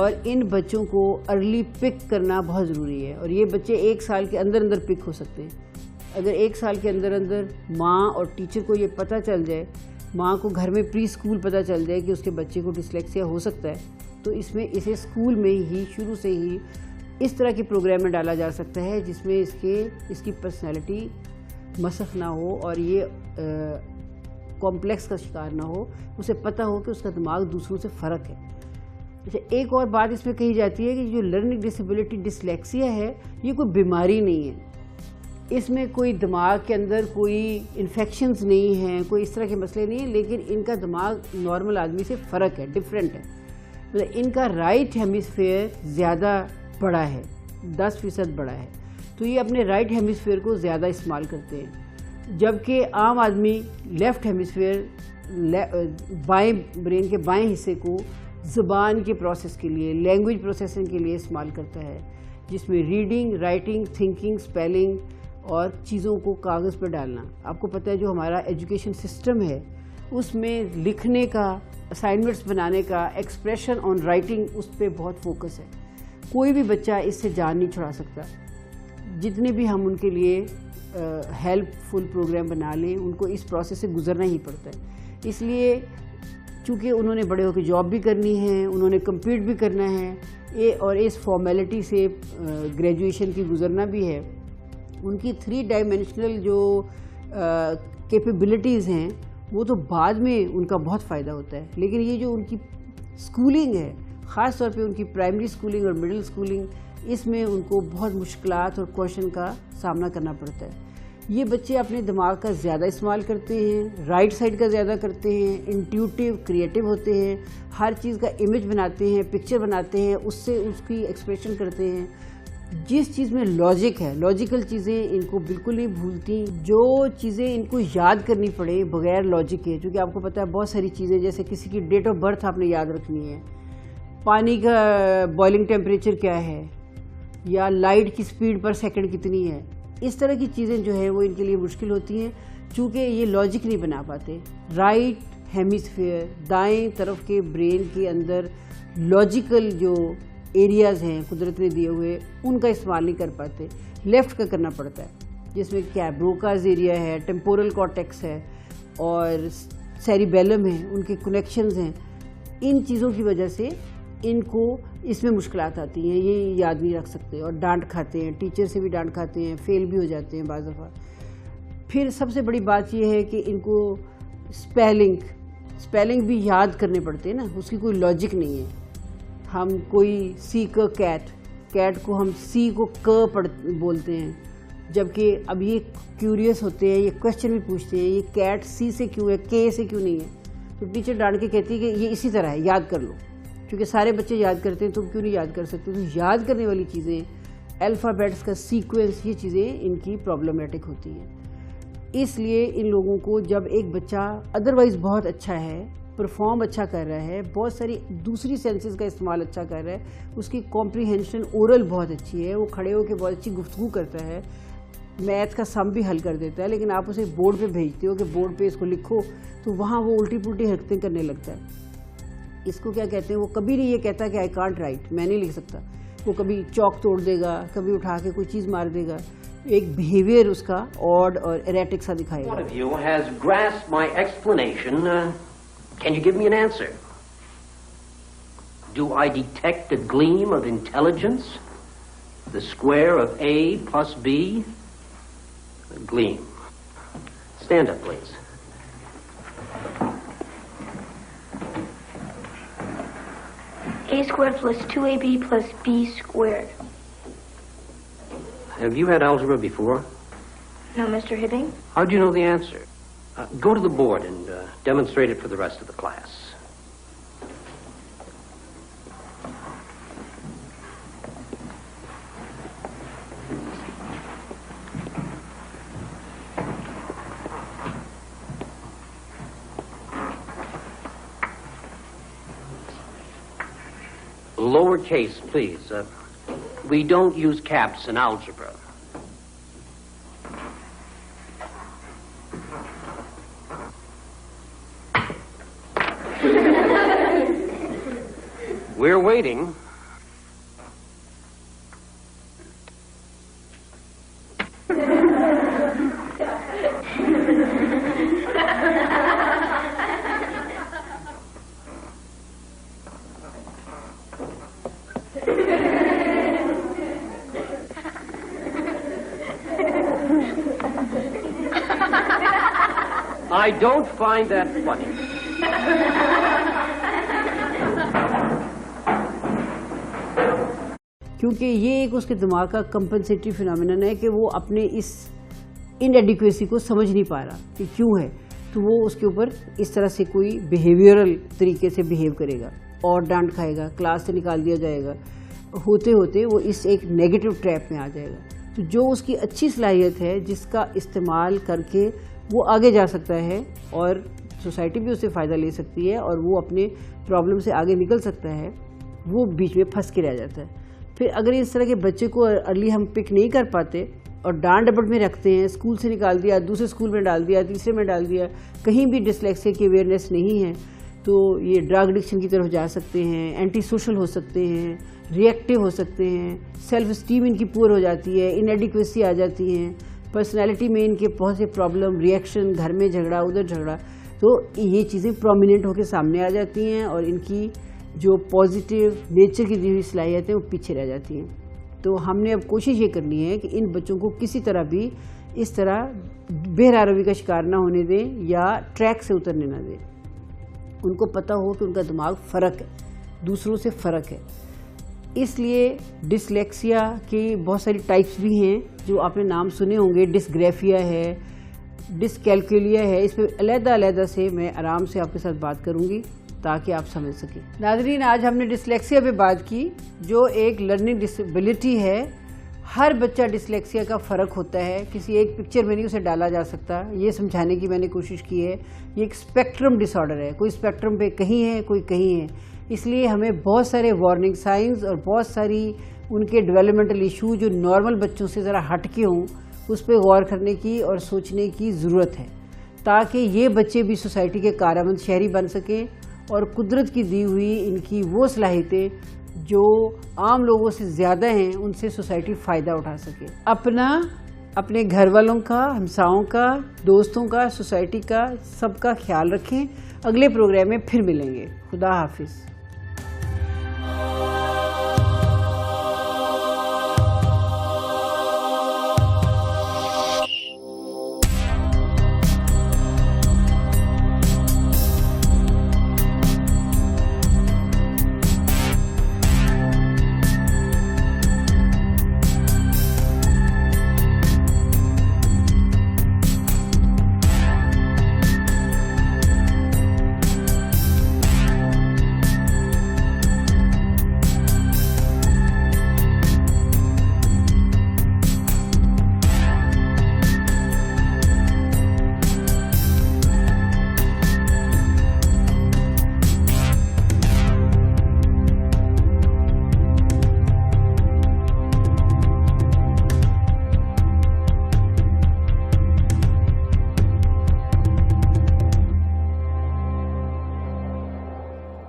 اور ان بچوں کو ارلی پک کرنا بہت ضروری ہے. اور یہ بچے 1 سال کے اندر پک ہو سکتے ہیں. اگر 1 سال کے اندر ماں اور ٹیچر کو یہ پتہ چل جائے, ماں کو گھر میں پری اسکول پتہ چل جائے کہ اس کے بچے کو ڈسلیکسیا ہو سکتا ہے, تو اس میں اسے اسکول میں ہی شروع سے ہی اس طرح کے پروگرام میں ڈالا جا سکتا ہے جس میں اس کی پرسنالٹی مسخ نہ ہو اور یہ کمپلیکس کا شکار نہ ہو. اسے پتہ ہو کہ اس کا دماغ دوسروں سے فرق ہے. اچھا, ایک اور بات اس میں کہی جاتی ہے کہ جو لرننگ ڈسیبلٹی ڈسلیکسیا ہے یہ کوئی بیماری نہیں ہے. اس میں کوئی دماغ کے اندر کوئی انفیکشنز نہیں ہیں, کوئی اس طرح کے مسئلے نہیں ہیں, لیکن ان کا دماغ نارمل آدمی سے فرق ہے, ڈفرینٹ ہے. مطلب ان کا رائٹ ہیمیسفیئر زیادہ بڑا ہے, 10% بڑا ہے, تو یہ اپنے رائٹ ہیمیسفیئر کو زیادہ استعمال کرتے ہیں, جبکہ عام آدمی لیفٹ ہیمیسفیئر بائیں برین کے بائیں حصے کو زبان کے پروسیس کے لیے, لینگویج پروسیسنگ کے لیے استعمال کرتا ہے, جس میں ریڈنگ, رائٹنگ, تھنکنگ, اسپیلنگ اور چیزوں کو کاغذ پر ڈالنا. آپ کو پتہ ہے جو ہمارا ایجوکیشن سسٹم ہے اس میں لکھنے کا, اسائنمنٹس بنانے کا, ایکسپریشن آن رائٹنگ, اس پہ بہت فوکس ہے. کوئی بھی بچہ اس سے جان نہیں چھڑا سکتا. جتنے بھی ہم ان کے لیے ہیلپ فل پروگرام بنا لیں, ان کو اس پروسیس سے گزرنا ہی پڑتا ہے. اس لیے چونکہ انہوں نے بڑے ہو کے جاب بھی کرنی ہے, انہوں نے کمپیٹ بھی کرنا ہے, اور اس فارمیلٹی سے گریجویشن کی گزرنا بھی ہے, ان کی 3 ڈائمینشنل جو کیپیبلٹیز ہیں وہ تو بعد میں ان کا بہت فائدہ ہوتا ہے. لیکن یہ جو ان کی اسکولنگ ہے, خاص طور پہ ان کی پرائمری اسکولنگ اور مڈل اسکولنگ, اس میں ان کو بہت مشکلات اور کوشچن کا سامنا کرنا پڑتا ہے. یہ بچے اپنے دماغ کا زیادہ استعمال کرتے ہیں, رائٹ سائڈ کا زیادہ کرتے ہیں, انٹیوٹیو, کریٹو ہوتے ہیں, ہر چیز کا امیج بناتے ہیں, پکچر بناتے ہیں, اس سے اس کی ایکسپریشن کرتے ہیں. جس چیز میں لاجک ہے, لاجیکل چیزیں ان کو بالکل نہیں بھولتی. جو چیزیں ان کو یاد کرنی پڑے بغیر لاجک کے, کیونکہ آپ کو پتہ ہے بہت ساری چیزیں, جیسے کسی کی ڈیٹ آف برتھ آپ نے یاد رکھنی ہے, پانی کا بوائلنگ ٹیمپریچر کیا ہے, یا لائٹ کی سپیڈ پر سیکنڈ کتنی ہے, اس طرح کی چیزیں جو ہیں وہ ان کے لیے مشکل ہوتی ہیں چونکہ یہ لاجک نہیں بنا پاتے. رائٹ ہیمیسفیئر, دائیں طرف کے برین کے اندر لاجیکل جو ایریاز ہیں قدرت نے دیے ہوئے, ان کا استعمال نہیں کر پاتے. لیفٹ کا کرنا پڑتا ہے, جس میں کیا بروکاز ایریا ہے, ٹیمپورل کارٹیکس ہے اور سیریبیلم ہے, ان کے کنیکشنز ہیں. ان چیزوں کی وجہ سے ان کو اس میں مشکلات آتی ہیں, یہ یاد نہیں رکھ سکتے اور ڈانٹ کھاتے ہیں, ٹیچر سے بھی ڈانٹ کھاتے ہیں, فیل بھی ہو جاتے ہیں بعض دفعہ. پھر سب سے بڑی بات یہ ہے کہ ان کو اسپیلنگ بھی یاد کرنے پڑتے ہیں نا, اس کی کوئی لاجک نہیں ہے. ہم کوئی سی کا کیٹ کو ہم سی کو ک بولتے ہیں, جبکہ اب یہ کیوریس ہوتے ہیں, یہ کوشچن بھی پوچھتے ہیں یہ کیٹ سی سے کیوں ہے, کے سے کیوں نہیں ہے. تو ٹیچر ڈانٹ کے کہتی ہے کہ یہ اسی طرح ہے, یاد کر لو. کیونکہ سارے بچے یاد کرتے ہیں, تم کیوں نہیں یاد کر سکتے. تو یاد کرنے والی چیزیں, الفابیٹس کا سیکوینس, یہ چیزیں ان کی پرابلمیٹک ہوتی ہیں. اس لیے ان لوگوں کو جب ایک بچہ ادروائز بہت اچھا ہے, پرفارم اچھا کر رہا ہے, بہت ساری دوسری سینسز کا استعمال اچھا کر رہا ہے, اس کی کمپریہنشن اورل بہت اچھی ہے, وہ کھڑے ہو کے بہت اچھی گفتگو کرتا ہے, میتھ کا سم بھی حل کر دیتا ہے, لیکن آپ اسے بورڈ پہ بھیجتے ہو کہ بورڈ پہ اس کو لکھو, تو وہاں وہ الٹی پلٹی حرکتیں کرنے لگتا ہے. اس کو کیا کہتے ہیں, وہ کبھی نہیں یہ کہتا کہ آئی کانٹ رائٹ, میں نہیں لکھ سکتا. وہ کبھی چوک توڑ دے گا, کبھی اٹھا کے کوئی چیز مار دے گا. ایک بیہیویئر اس کا آڈ اور ایریٹک سا دکھائے گا. One of you has grasped my explanation. Can you give me an answer? Do I detect a gleam of intelligence? The square of A plus B? A gleam. Stand up, please. A squared plus 2AB plus B squared. Have you had algebra before? No, Mr. Hibbing. How do you know the answer? Go to the board and demonstrate it for the rest of the class. Lowercase, please. We don't use caps in algebra. We're waiting. I don't find that funny. کیونکہ یہ ایک اس کے دماغ کا compensatory phenomenon ہے کہ وہ اپنے اس انایڈیکویسی کو سمجھ نہیں پا رہا کہ کیوں ہے، تو وہ اس کے اوپر اس طرح سے کوئی بیہیویئرل طریقے سے بیہیو کرے گا اور ڈانٹ کھائے گا، کلاس سے نکال دیا جائے گا، ہوتے ہوتے وہ اس ایک نیگیٹو ٹریپ میں آ جائے گا. تو جو اس کی اچھی صلاحیت ہے جس کا استعمال کر کے وہ آگے جا سکتا ہے اور سوسائٹی بھی اس سے فائدہ لے سکتی ہے اور وہ اپنے پرابلم سے آگے نکل سکتا ہے، وہ بیچ میں پھنس کے رہ جاتا ہے. پھر اگر اس طرح کے بچے کو ارلی ہم پک نہیں کر پاتے اور ڈانٹ ڈپٹ میں رکھتے ہیں، اسکول سے نکال دیا، دوسرے اسکول میں ڈال دیا، تیسرے میں ڈال دیا، کہیں بھی ڈسلیکسیا کی اویئرنیس نہیں ہے، تو یہ ڈرگ ایڈکشن کی طرف جا سکتے ہیں، اینٹی سوشل ہو سکتے ہیں، ری ایکٹیو ہو سکتے ہیں، سیلف اسٹیم ان کی پور ہو جاتی ہے، انایڈیکویسی آ جاتی ہیں، پرسنالٹی میں ان کے بہت سے پرابلم، ری ایکشن، گھر میں جھگڑا، ادھر جھگڑا، تو یہ چیزیں پرومیننٹ ہو کے سامنے آ جاتی ہیں اور ان کی جو پازیٹیو نیچر کی دی ہوئی صلاحیتیں وہ پیچھے رہ جاتی ہیں. تو ہم نے اب کوشش یہ کرنی ہے کہ ان بچوں کو کسی طرح بھی اس طرح بہرا روی کا شکار نہ ہونے دیں یا ٹریک سے اترنے نہ دیں. ان کو پتہ ہو کہ ان کا دماغ فرق ہے، دوسروں سے فرق ہے. اس لیے ڈسلیکسیا کی بہت ساری ٹائپس بھی ہیں جو آپ نے نام سنے ہوں گے. ڈسگریفیا ہے، ڈسکیلکولیا ہے، اس پہ علیحدہ علیحدہ سے میں آرام سے آپ کے ساتھ بات کروں گی تاکہ آپ سمجھ سکیں. ناظرین، آج ہم نے ڈسلیکسیا پہ بات کی جو ایک لرننگ ڈسیبلٹی ہے. ہر بچہ ڈسلیکسیا کا فرق ہوتا ہے، کسی ایک پکچر میں نہیں اسے ڈالا جا سکتا. یہ سمجھانے کی میں نے کوشش کی ہے. یہ ایک اسپیکٹرم ڈس آرڈر ہے، کوئی اسپیکٹرم پہ کہیں ہے، کوئی کہیں ہے. اس لیے ہمیں بہت سارے وارننگ سائنز اور بہت ساری ان کے ڈیولپمنٹل ایشو جو نارمل بچوں سے ذرا ہٹ کے ہوں اس پہ غور کرنے کی اور سوچنے کی ضرورت ہے تاکہ یہ بچے بھی سوسائٹی کے کارآمد شہری بن سکیں اور قدرت کی دی ہوئی ان کی وہ صلاحیتیں جو عام لوگوں سے زیادہ ہیں ان سے سوسائٹی فائدہ اٹھا سکے. اپنے گھر والوں کا، ہمساؤں کا، دوستوں کا، سوسائٹی کا، سب کا خیال رکھیں. اگلے پروگرام میں پھر ملیں گے. خدا حافظ.